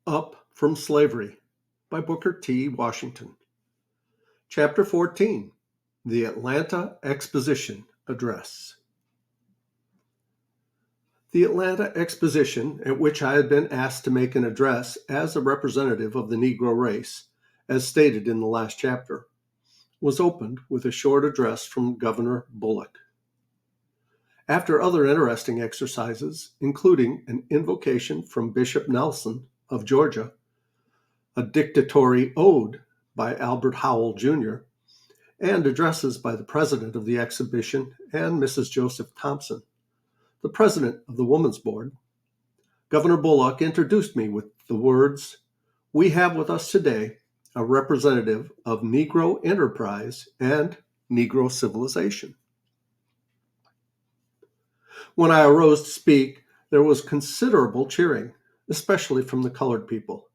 Up from Slavery by Booker T. Washington. Chapter 14, The Atlanta Exposition Address. The Atlanta Exposition, at which I had been asked to make an address as a representative of the Negro race, as stated in the last chapter, was opened with a short address from Governor Bullock. After other interesting exercises, including an invocation from Bishop Nelson of Georgia, a dictatory ode by Albert Howell, Jr., and addresses by the president of the exhibition and Mrs. Joseph Thompson, the president of the Woman's Board, Governor Bullock introduced me with the words, "We have with us today a representative of Negro enterprise and Negro civilization." When I arose to speak, there was considerable cheering, especially from the colored people.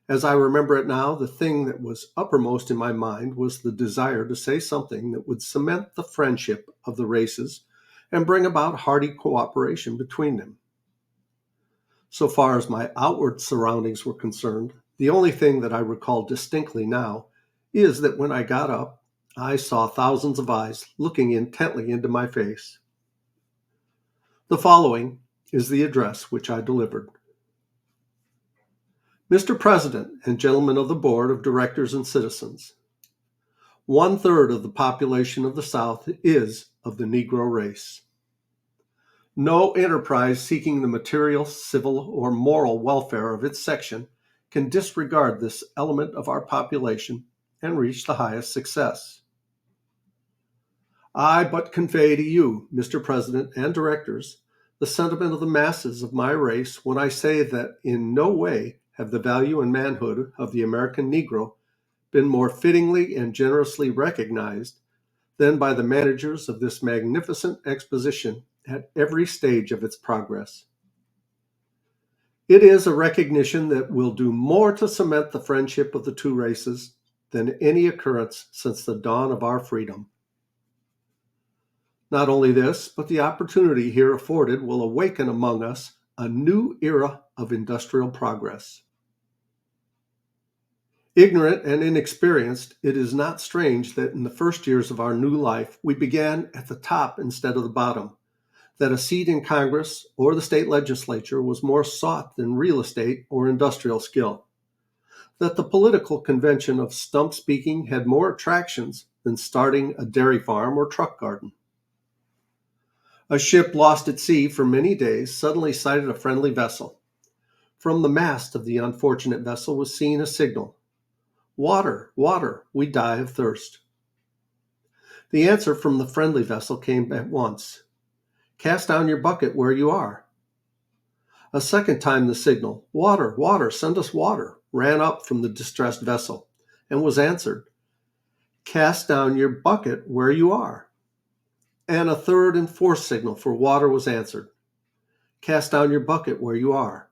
As I remember it now, the thing that was uppermost in my mind was the desire to say something that would cement the friendship of the races and bring about hearty cooperation between them. So far as my outward surroundings were concerned, the only thing that I recall distinctly now is that when I got up, I saw thousands of eyes looking intently into my face. The following is the address which I delivered. Mr. President and gentlemen of the Board of Directors and citizens, 1/3 of the population of the South is of the Negro race. No enterprise seeking the material, civil, or moral welfare of its section can disregard this element of our population and reach the highest success. I but convey to you, Mr. President and Directors, the sentiment of the masses of my race when I say that in no way have the value and manhood of the American Negro been more fittingly and generously recognized than by the managers of this magnificent exposition at every stage of its progress. It is a recognition that will do more to cement the friendship of the two races than any occurrence since the dawn of our freedom. Not only this, but the opportunity here afforded will awaken among us a new era of industrial progress. Ignorant and inexperienced, it is not strange that in the first years of our new life we began at the top instead of the bottom, that a seat in Congress or the state legislature was more sought than real estate or industrial skill, that the political convention of stump speaking had more attractions than starting a dairy farm or truck garden. A ship lost at sea for many days suddenly sighted a friendly vessel. From the mast of the unfortunate vessel was seen a signal, "Water, water, we die of thirst." The answer from the friendly vessel came at once, "Cast down your bucket where you are." A second time the signal, "Water, water, send us water," ran up from the distressed vessel and was answered, "Cast down your bucket where you are." And a third and fourth signal for water was answered, "Cast down your bucket where you are."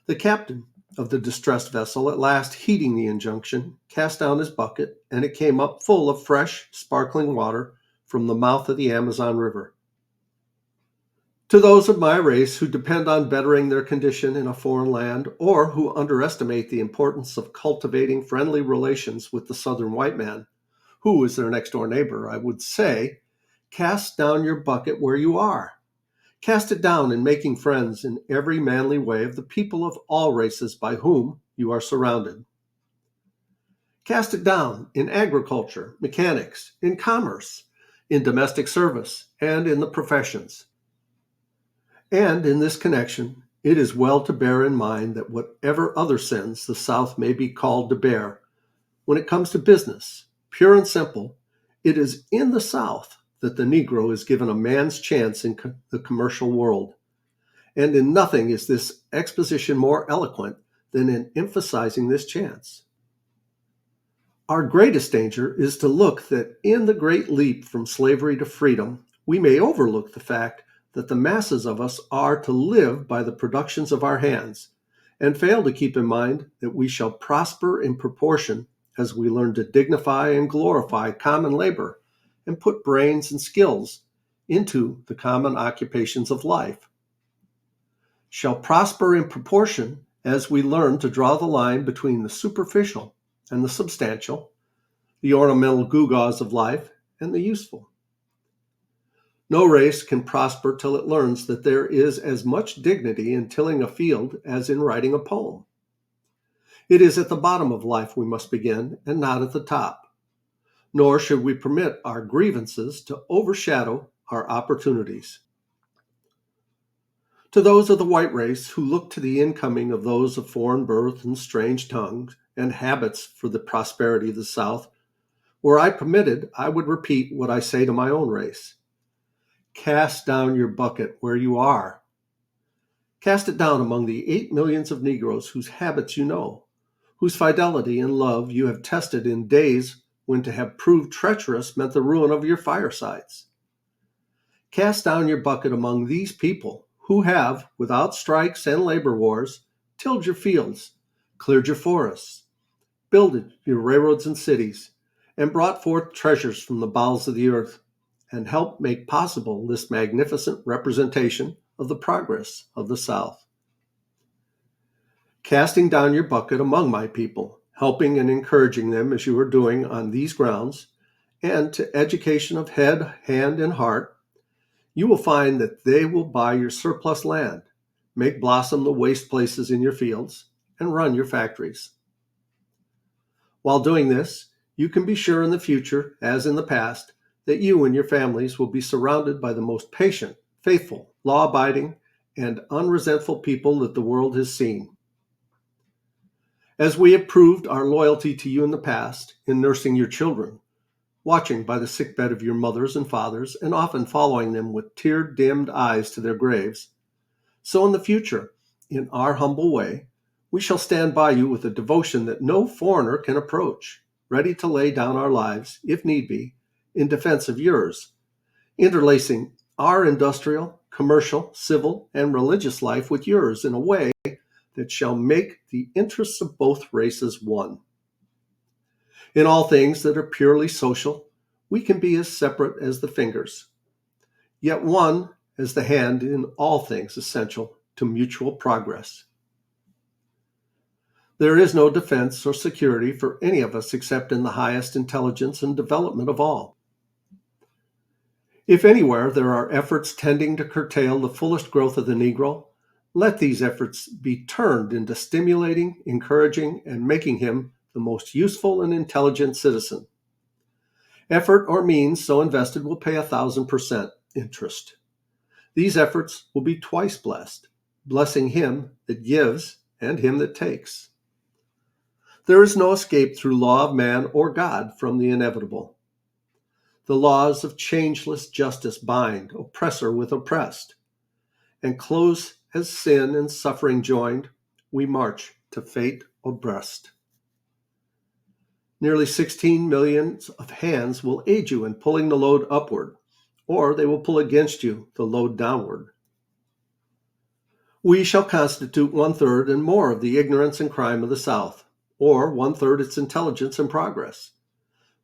The captain of the distressed vessel, at last heeding the injunction, cast down his bucket, and it came up full of fresh, sparkling water from the mouth of the Amazon River. To those of my race who depend on bettering their condition in a foreign land, or who underestimate the importance of cultivating friendly relations with the Southern white man, who is their next-door neighbor, I would say, cast down your bucket where you are. Cast it down in making friends in every manly way of the people of all races by whom you are surrounded. Cast it down in agriculture, mechanics, in commerce, in domestic service, and in the professions. And in this connection, it is well to bear in mind that whatever other sins the South may be called to bear, when it comes to business, pure and simple, it is in the South that the Negro is given a man's chance in the commercial world. And in nothing is this exposition more eloquent than in emphasizing this chance. Our greatest danger is to look that in the great leap from slavery to freedom, we may overlook the fact that the masses of us are to live by the productions of our hands, and fail to keep in mind that we shall prosper in proportion as we learn to dignify and glorify common labor and put brains and skills into the common occupations of life. Shall prosper in proportion as we learn to draw the line between the superficial and the substantial, the ornamental gewgaws of life and the useful. No race can prosper till it learns that there is as much dignity in tilling a field as in writing a poem. It is at the bottom of life we must begin, and not at the top. Nor should we permit our grievances to overshadow our opportunities. To those of the white race who look to the incoming of those of foreign birth and strange tongues and habits for the prosperity of the South, were I permitted, I would repeat what I say to my own race. Cast down your bucket where you are. Cast it down among the 8 millions of Negroes whose habits you know, whose fidelity and love you have tested in days when to have proved treacherous meant the ruin of your firesides. Cast down your bucket among these people who have, without strikes and labor wars, tilled your fields, cleared your forests, builded your railroads and cities, and brought forth treasures from the bowels of the earth, and helped make possible this magnificent representation of the progress of the South. Casting down your bucket among my people, helping and encouraging them as you are doing on these grounds, and to education of head, hand, and heart, you will find that they will buy your surplus land, make blossom the waste places in your fields, and run your factories. While doing this, you can be sure in the future, as in the past, that you and your families will be surrounded by the most patient, faithful, law-abiding, and unresentful people that the world has seen. As we have proved our loyalty to you in the past, in nursing your children, watching by the sickbed of your mothers and fathers, and often following them with tear-dimmed eyes to their graves, so in the future, in our humble way, we shall stand by you with a devotion that no foreigner can approach, ready to lay down our lives, if need be, in defense of yours, interlacing our industrial, commercial, civil, and religious life with yours in a way that shall make the interests of both races one. In all things that are purely social, we can be as separate as the fingers, yet one as the hand in all things essential to mutual progress. There is no defense or security for any of us except in the highest intelligence and development of all. If anywhere there are efforts tending to curtail the fullest growth of the Negro, let these efforts be turned into stimulating, encouraging, and making him the most useful and intelligent citizen. Effort or means so invested will pay 1,000% interest. These efforts will be twice blessed, blessing him that gives and him that takes. There is no escape through law of man or God from the inevitable. The laws of changeless justice bind oppressor with oppressed, and close as sin and suffering joined, we march to fate abreast. Nearly 16 millions of hands will aid you in pulling the load upward, or they will pull against you the load downward. We shall constitute 1/3 and more of the ignorance and crime of the South, or 1/3 its intelligence and progress.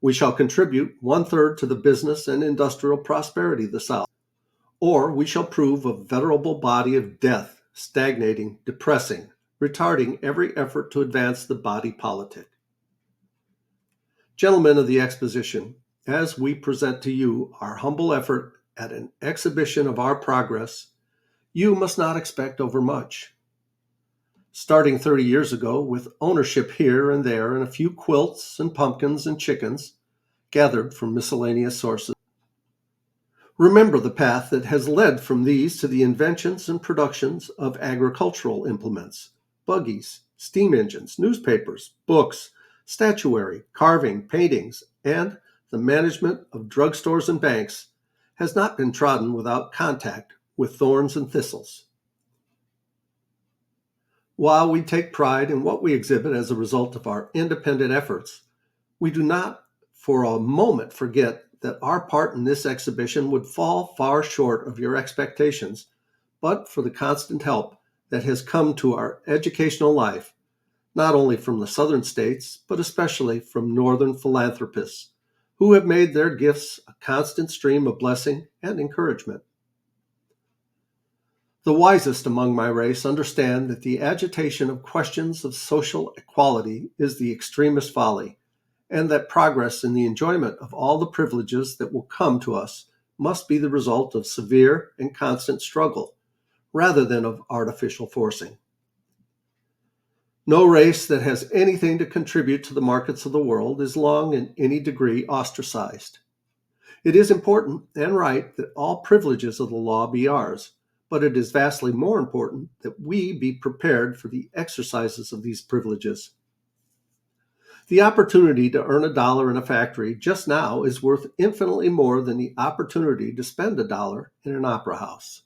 We shall contribute 1/3 to the business and industrial prosperity of the South, or we shall prove a venerable body of death, stagnating, depressing, retarding every effort to advance the body politic. Gentlemen of the Exposition, as we present to you our humble effort at an exhibition of our progress, you must not expect overmuch. Starting 30 years ago, with ownership here and there and a few quilts and pumpkins and chickens gathered from miscellaneous sources. Remember the path that has led from these to the inventions and productions of agricultural implements, buggies, steam engines, newspapers, books, statuary, carving, paintings, and the management of drugstores and banks has not been trodden without contact with thorns and thistles. While we take pride in what we exhibit as a result of our independent efforts, we do not for a moment forget that our part in this exhibition would fall far short of your expectations, but for the constant help that has come to our educational life, not only from the southern states, but especially from northern philanthropists, who have made their gifts a constant stream of blessing and encouragement. The wisest among my race understand that the agitation of questions of social equality is the extremest folly, and that progress in the enjoyment of all the privileges that will come to us must be the result of severe and constant struggle, rather than of artificial forcing. No race that has anything to contribute to the markets of the world is long in any degree ostracized. It is important and right that all privileges of the law be ours, but it is vastly more important that we be prepared for the exercises of these privileges. The opportunity to earn $1 in a factory just now is worth infinitely more than the opportunity to spend $1 in an opera house.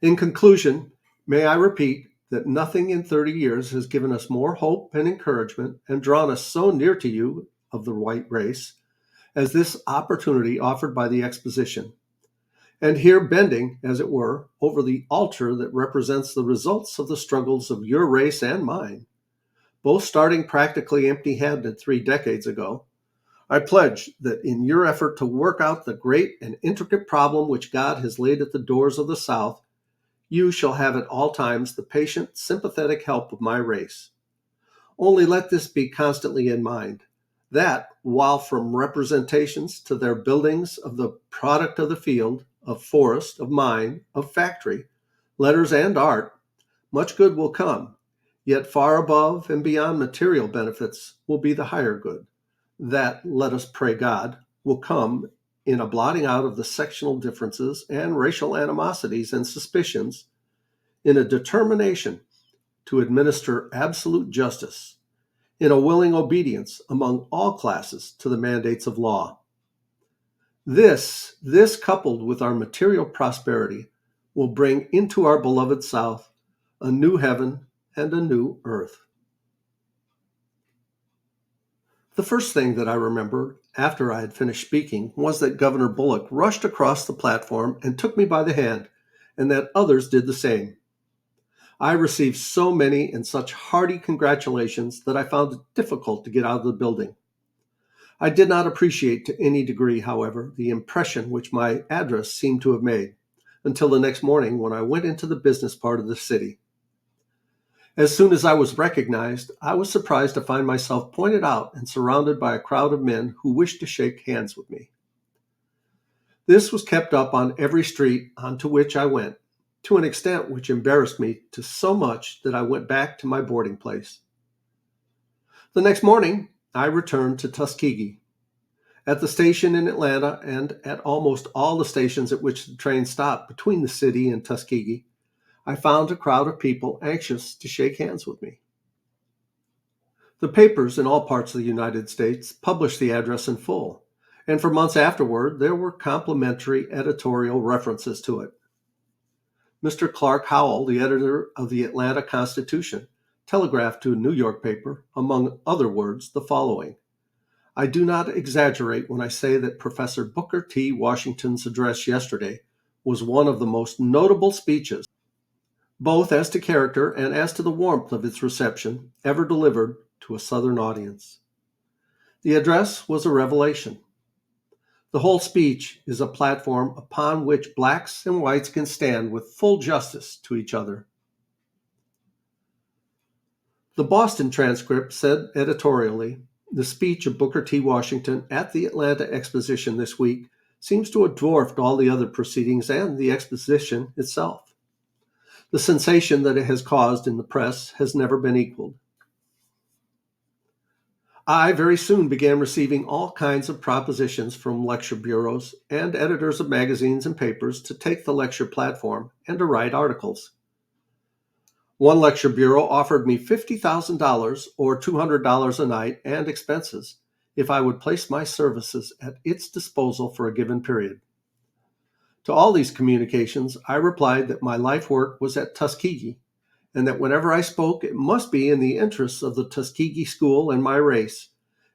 In conclusion, may I repeat that nothing in 30 years has given us more hope and encouragement and drawn us so near to you of the white race as this opportunity offered by the Exposition. And here bending, as it were, over the altar that represents the results of the struggles of your race and mine, both starting practically empty-handed 3 decades ago, I pledge that in your effort to work out the great and intricate problem which God has laid at the doors of the South, you shall have at all times the patient, sympathetic help of my race. Only let this be constantly in mind, that while from representations to their buildings of the product of the field, of forest, of mine, of factory, letters and art, much good will come, yet far above and beyond material benefits will be the higher good, that, let us pray God, will come in a blotting out of the sectional differences and racial animosities and suspicions, in a determination to administer absolute justice, in a willing obedience among all classes to the mandates of law. This coupled with our material prosperity, will bring into our beloved South a new heaven and a new earth. The first thing that I remembered after I had finished speaking was that Governor Bullock rushed across the platform and took me by the hand, and that others did the same. I received so many and such hearty congratulations that I found it difficult to get out of the building. I did not appreciate to any degree, however, the impression which my address seemed to have made, until the next morning when I went into the business part of the city. As soon as I was recognized, I was surprised to find myself pointed out and surrounded by a crowd of men who wished to shake hands with me. This was kept up on every street onto which I went, to an extent which embarrassed me to so much that I went back to my boarding place. The next morning, I returned to Tuskegee. At the station in Atlanta and at almost all the stations at which the train stopped between the city and Tuskegee, I found a crowd of people anxious to shake hands with me. The papers in all parts of the United States published the address in full, and for months afterward there were complimentary editorial references to it. Mr. Clark Howell, the editor of the Atlanta Constitution, telegraphed to a New York paper, among other words, the following: I do not exaggerate when I say that Professor Booker T. Washington's address yesterday was one of the most notable speeches, both as to character and as to the warmth of its reception, ever delivered to a Southern audience. The address was a revelation. The whole speech is a platform upon which blacks and whites can stand with full justice to each other. The Boston transcript said editorially, the speech of Booker T. Washington at the Atlanta Exposition this week seems to have dwarfed all the other proceedings and the Exposition itself. The sensation that it has caused in the press has never been equaled. I very soon began receiving all kinds of propositions from lecture bureaus and editors of magazines and papers to take the lecture platform and to write articles. One lecture bureau offered me $50,000 or $200 a night and expenses if I would place my services at its disposal for a given period. To all these communications, I replied that my life work was at Tuskegee, and that whenever I spoke, it must be in the interests of the Tuskegee School and my race,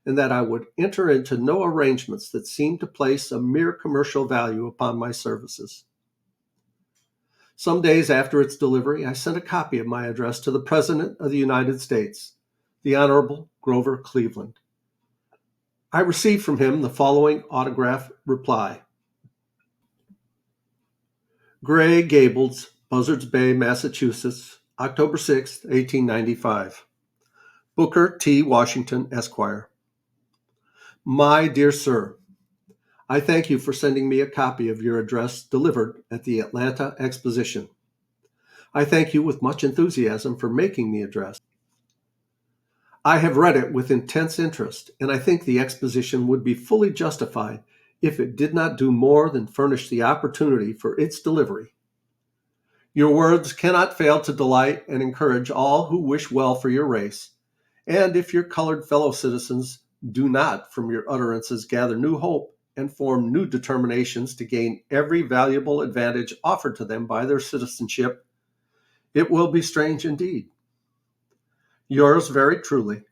and that I would enter into no arrangements that seemed to place a mere commercial value upon my services. Some days after its delivery, I sent a copy of my address to the President of the United States, the Honorable Grover Cleveland. I received from him the following autograph reply: Gray Gables, Buzzards Bay, Massachusetts, October 6, 1895. Booker T. Washington, Esquire. My dear sir, I thank you for sending me a copy of your address delivered at the Atlanta Exposition. I thank you with much enthusiasm for making the address. I have read it with intense interest, and I think the exposition would be fully justified if it did not do more than furnish the opportunity for its delivery. Your words cannot fail to delight and encourage all who wish well for your race, and if your colored fellow citizens do not from your utterances gather new hope and form new determinations to gain every valuable advantage offered to them by their citizenship, it will be strange indeed. Yours very truly,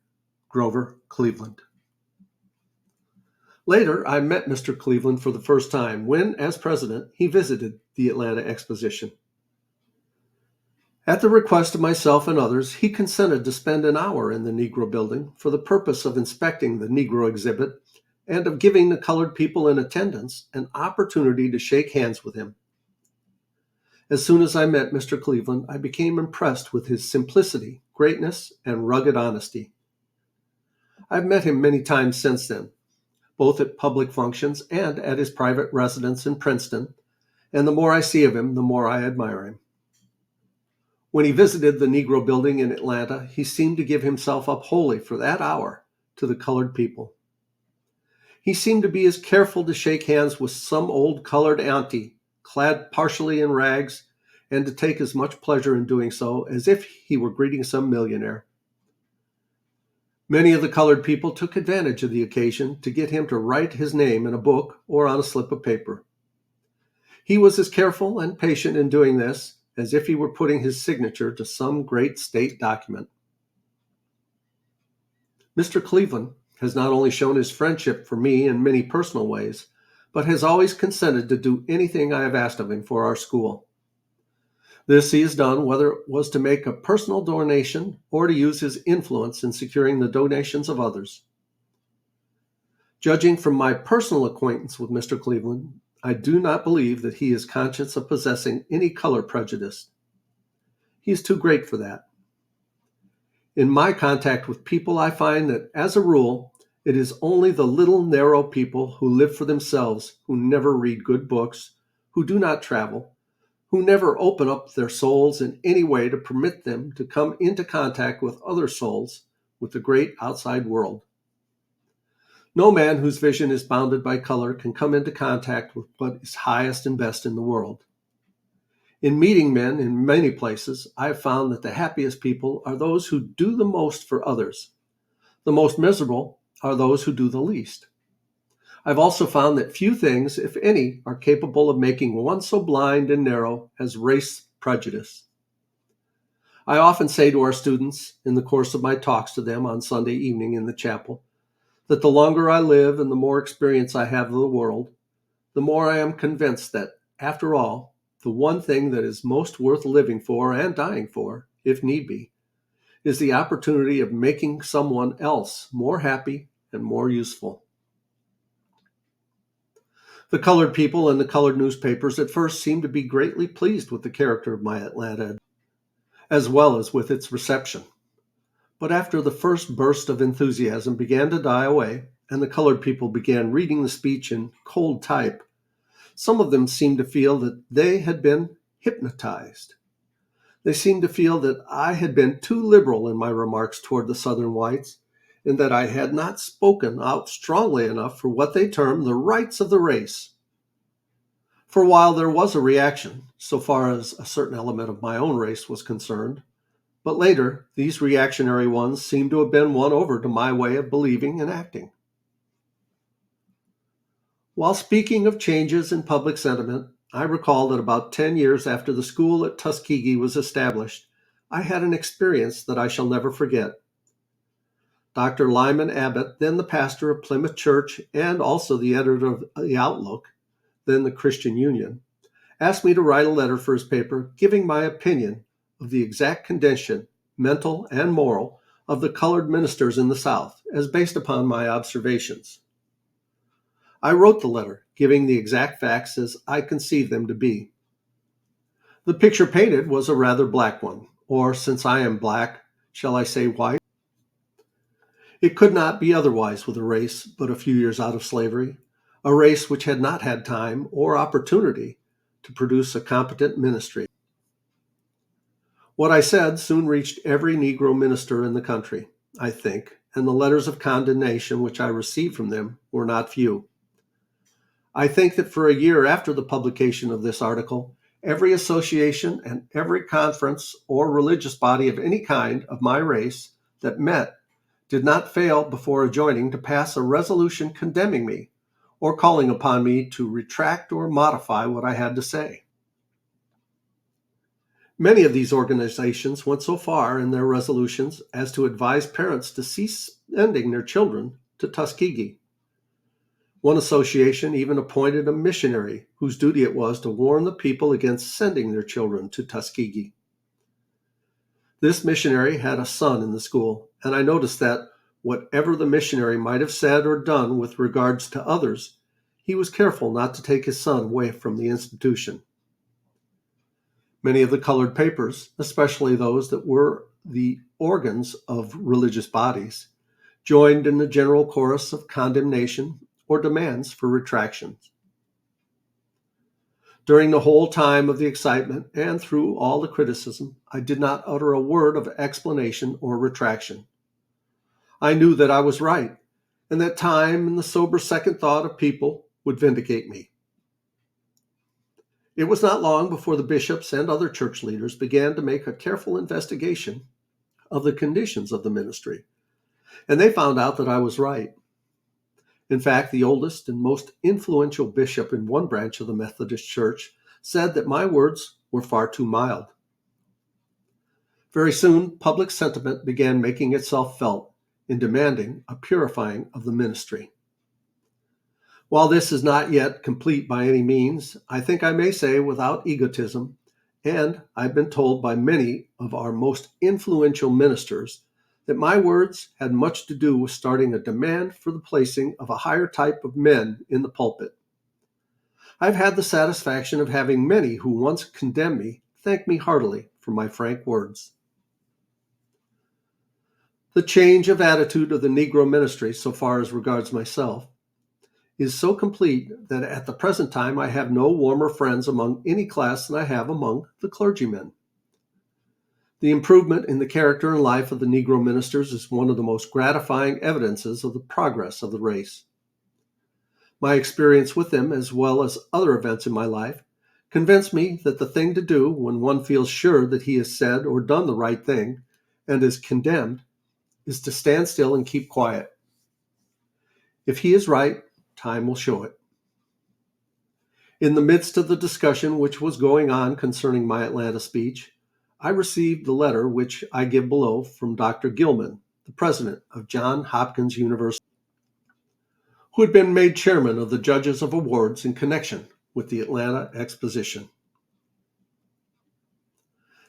Grover Cleveland. Later, I met Mr. Cleveland for the first time when, as president, he visited the Atlanta Exposition. At the request of myself and others, he consented to spend an hour in the Negro building for the purpose of inspecting the Negro exhibit and of giving the colored people in attendance an opportunity to shake hands with him. As soon as I met Mr. Cleveland, I became impressed with his simplicity, greatness, and rugged honesty. I've met him many times since then, both at public functions and at his private residence in Princeton, and the more I see of him, the more I admire him. When he visited the Negro building in Atlanta, he seemed to give himself up wholly for that hour to the colored people. He seemed to be as careful to shake hands with some old colored auntie, clad partially in rags, and to take as much pleasure in doing so as if he were greeting some millionaire. Many of the colored people took advantage of the occasion to get him to write his name in a book or on a slip of paper. He was as careful and patient in doing this as if he were putting his signature to some great state document. Mr. Cleveland has not only shown his friendship for me in many personal ways, but has always consented to do anything I have asked of him for our school. This he has done whether it was to make a personal donation or to use his influence in securing the donations of others. Judging from my personal acquaintance with Mr. Cleveland, I do not believe that he is conscious of possessing any color prejudice. He is too great for that. In my contact with people, I find that, as a rule, it is only the little narrow people who live for themselves, who never read good books, who do not travel, who never open up their souls in any way to permit them to come into contact with other souls, with the great outside world. No man whose vision is bounded by color can come into contact with what is highest and best in the world. In meeting men in many places, I have found that the happiest people are those who do the most for others. The most miserable are those who do the least. I've also found that few things, if any, are capable of making one so blind and narrow as race prejudice. I often say to our students in the course of my talks to them on Sunday evening in the chapel that the longer I live and the more experience I have of the world, the more I am convinced that, after all, the one thing that is most worth living for and dying for, if need be, is the opportunity of making someone else more happy and more useful. The colored people and the colored newspapers at first seemed to be greatly pleased with the character of my Atlanta, as well as with its reception. But after the first burst of enthusiasm began to die away, and the colored people began reading the speech in cold type, some of them seemed to feel that they had been hypnotized. They seemed to feel that I had been too liberal in my remarks toward the Southern whites, and that I had not spoken out strongly enough for what they termed the rights of the race. For a while there was a reaction, so far as a certain element of my own race was concerned, but later these reactionary ones seemed to have been won over to my way of believing and acting. While speaking of changes in public sentiment, I recall that about 10 years after the school at Tuskegee was established, I had an experience that I shall never forget. Dr. Lyman Abbott, then the pastor of Plymouth Church and also the editor of The Outlook, then the Christian Union, asked me to write a letter for his paper giving my opinion of the exact condition, mental and moral, of the colored ministers in the South, as based upon my observations. I wrote the letter, giving the exact facts as I conceived them to be. The picture painted was a rather black one, or since I am black, shall I say white? It could not be otherwise with a race but a few years out of slavery, a race which had not had time or opportunity to produce a competent ministry. What I said soon reached every Negro minister in the country, I think, and the letters of condemnation which I received from them were not few. I think that for a year after the publication of this article, every association and every conference or religious body of any kind of my race that met did not fail before adjoining to pass a resolution condemning me or calling upon me to retract or modify what I had to say. Many of these organizations went so far in their resolutions as to advise parents to cease sending their children to Tuskegee. One association even appointed a missionary whose duty it was to warn the people against sending their children to Tuskegee. This missionary had a son in the school, and I noticed that whatever the missionary might have said or done with regards to others, he was careful not to take his son away from the institution. Many of the colored papers, especially those that were the organs of religious bodies, joined in the general chorus of condemnation or demands for retractions. During the whole time of the excitement and through all the criticism, I did not utter a word of explanation or retraction. I knew that I was right, and that time and the sober second thought of people would vindicate me. It was not long before the bishops and other church leaders began to make a careful investigation of the conditions of the ministry, and they found out that I was right. In fact, the oldest and most influential bishop in one branch of the Methodist Church said that my words were far too mild. Very soon, public sentiment began making itself felt in demanding a purifying of the ministry. While this is not yet complete by any means, I think I may say without egotism, and I've been told by many of our most influential ministers, that my words had much to do with starting a demand for the placing of a higher type of men in the pulpit. I've had the satisfaction of having many who once condemned me thank me heartily for my frank words. The change of attitude of the Negro ministry, so far as regards myself, is so complete that at the present time I have no warmer friends among any class than I have among the clergymen. The improvement in the character and life of the Negro ministers is one of the most gratifying evidences of the progress of the race. My experience with them, as well as other events in my life, convince me that the thing to do when one feels sure that he has said or done the right thing and is condemned is to stand still and keep quiet. If he is right, time will show it. In the midst of the discussion which was going on concerning my Atlanta speech, I received the letter which I give below from Dr. Gilman, the president of Johns Hopkins University, who had been made chairman of the judges of awards in connection with the Atlanta Exposition.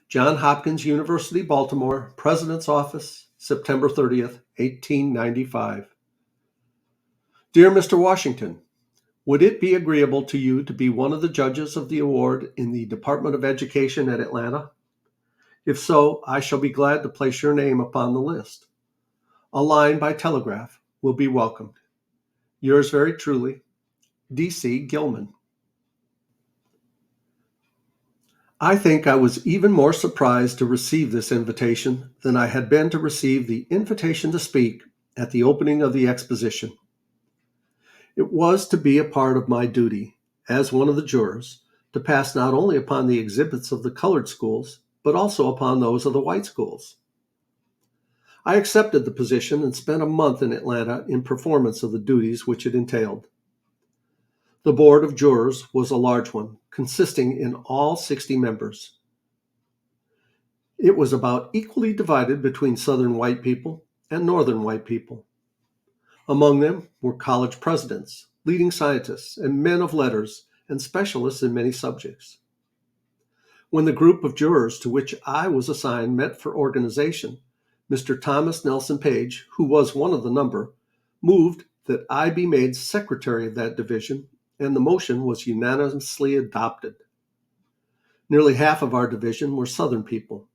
Johns Hopkins University, Baltimore, President's Office, September 30th, 1895. Dear Mr. Washington, would it be agreeable to you to be one of the judges of the award in the Department of Education at Atlanta? If so, I shall be glad to place your name upon the list. A line by telegraph will be welcomed. Yours very truly, D.C. Gilman. I think I was even more surprised to receive this invitation than I had been to receive the invitation to speak at the opening of the exposition. It was to be a part of my duty, as one of the jurors, to pass not only upon the exhibits of the colored schools, but also upon those of the white schools. I accepted the position and spent a month in Atlanta in performance of the duties which it entailed. The board of jurors was a large one, consisting in all 60 members. It was about equally divided between Southern white people and Northern white people. Among them were college presidents, leading scientists, and men of letters and specialists in many subjects. When the group of jurors to which I was assigned met for organization, Mr. Thomas Nelson Page, who was one of the number, moved that I be made secretary of that division, and the motion was unanimously adopted. Nearly half of our division were Southern people.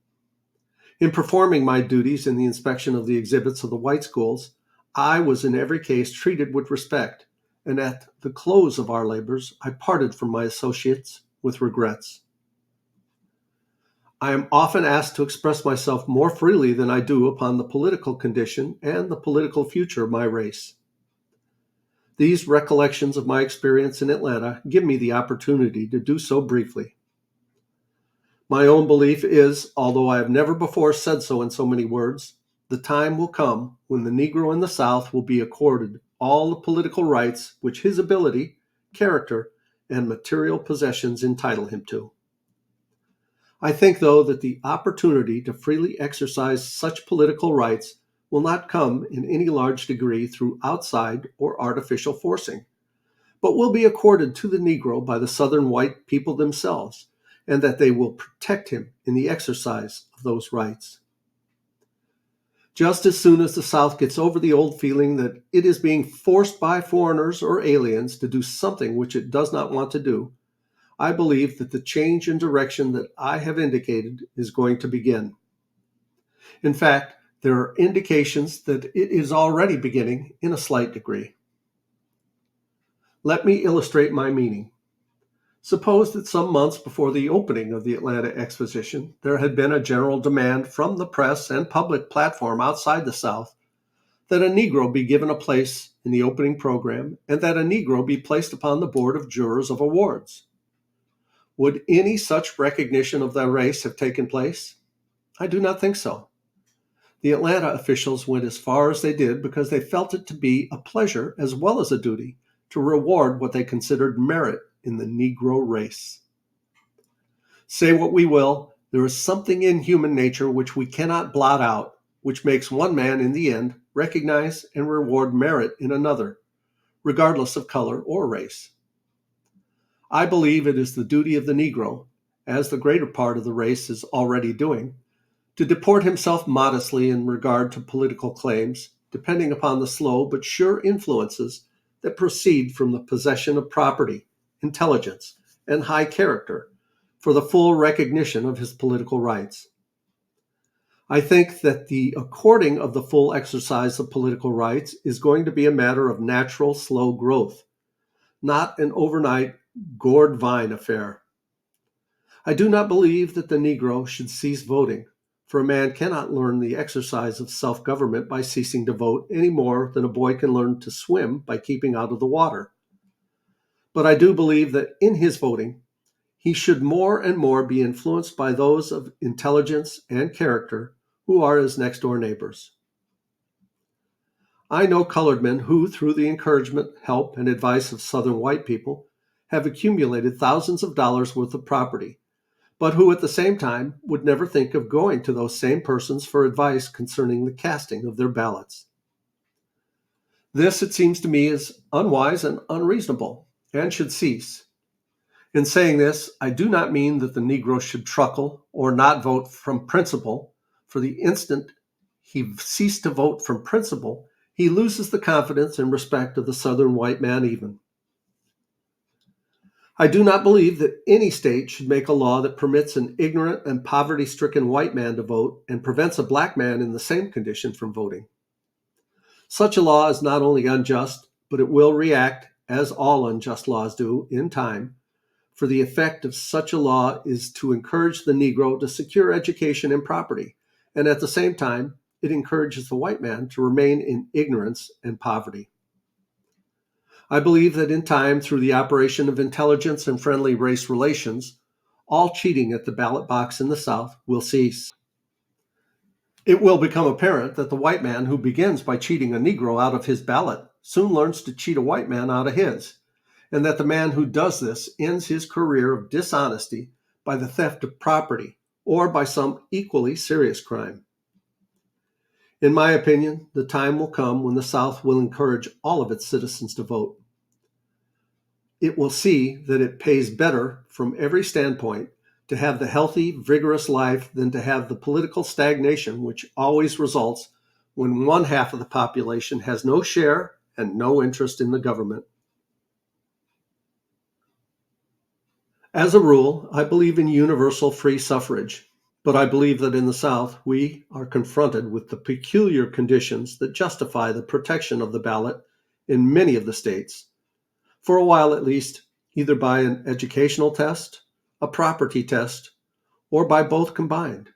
In performing my duties in the inspection of the exhibits of the white schools, I was in every case treated with respect, and at the close of our labors, I parted from my associates with regrets. I am often asked to express myself more freely than I do upon the political condition and the political future of my race. These recollections of my experience in Atlanta give me the opportunity to do so briefly. My own belief is, although I have never before said so in so many words, the time will come when the Negro in the South will be accorded all the political rights which his ability, character, and material possessions entitle him to. I think, though, that the opportunity to freely exercise such political rights will not come in any large degree through outside or artificial forcing, but will be accorded to the Negro by the Southern white people themselves, and that they will protect him in the exercise of those rights. Just as soon as the South gets over the old feeling that it is being forced by foreigners or aliens to do something which it does not want to do, I believe that the change in direction that I have indicated is going to begin. In fact, there are indications that it is already beginning in a slight degree. Let me illustrate my meaning. Suppose that some months before the opening of the Atlanta Exposition, there had been a general demand from the press and public platform outside the South that a Negro be given a place in the opening program and that a Negro be placed upon the board of jurors of awards. Would any such recognition of the race have taken place? I do not think so. The Atlanta officials went as far as they did because they felt it to be a pleasure as well as a duty to reward what they considered merit in the Negro race. Say what we will, there is something in human nature which we cannot blot out, which makes one man in the end recognize and reward merit in another, regardless of color or race. I believe it is the duty of the Negro, as the greater part of the race is already doing, to deport himself modestly in regard to political claims, depending upon the slow but sure influences that proceed from the possession of property, intelligence, and high character, for the full recognition of his political rights. I think that the according of the full exercise of political rights is going to be a matter of natural, slow growth, not an overnight gourd vine affair. I do not believe that the Negro should cease voting, for a man cannot learn the exercise of self-government by ceasing to vote any more than a boy can learn to swim by keeping out of the water. But I do believe that in his voting, he should more and more be influenced by those of intelligence and character who are his next-door neighbors. I know colored men who, through the encouragement, help, and advice of Southern white people, have accumulated thousands of dollars worth of property, but who at the same time would never think of going to those same persons for advice concerning the casting of their ballots. This, it seems to me, is unwise and unreasonable, and should cease. In saying this, I do not mean that the Negro should truckle or not vote from principle, for the instant he ceased to vote from principle, he loses the confidence and respect of the Southern white man even. I do not believe that any state should make a law that permits an ignorant and poverty-stricken white man to vote and prevents a black man in the same condition from voting. Such a law is not only unjust, but it will react, as all unjust laws do, in time, for the effect of such a law is to encourage the Negro to secure education and property, and at the same time, it encourages the white man to remain in ignorance and poverty. I believe that in time, through the operation of intelligence and friendly race relations, all cheating at the ballot box in the South will cease. It will become apparent that the white man who begins by cheating a Negro out of his ballot soon learns to cheat a white man out of his, and that the man who does this ends his career of dishonesty by the theft of property or by some equally serious crime. In my opinion, the time will come when the South will encourage all of its citizens to vote. It will see that it pays better from every standpoint to have the healthy, vigorous life than to have the political stagnation which always results when one half of the population has no share and no interest in the government. As a rule, I believe in universal free suffrage, but I believe that in the South we are confronted with the peculiar conditions that justify the protection of the ballot in many of the states, for a while at least, either by an educational test, a property test, or by both combined.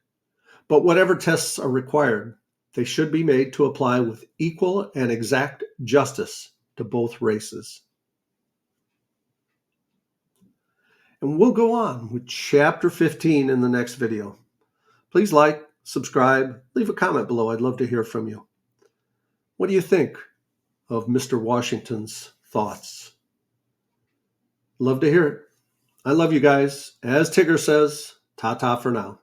But whatever tests are required, they should be made to apply with equal and exact justice to both races. And we'll go on with Chapter 15 in the next video. Please like, subscribe, leave a comment below. I'd love to hear from you. What do you think of Mr. Washington's thoughts? Love to hear it. I love you guys. As Tigger says, ta-ta for now.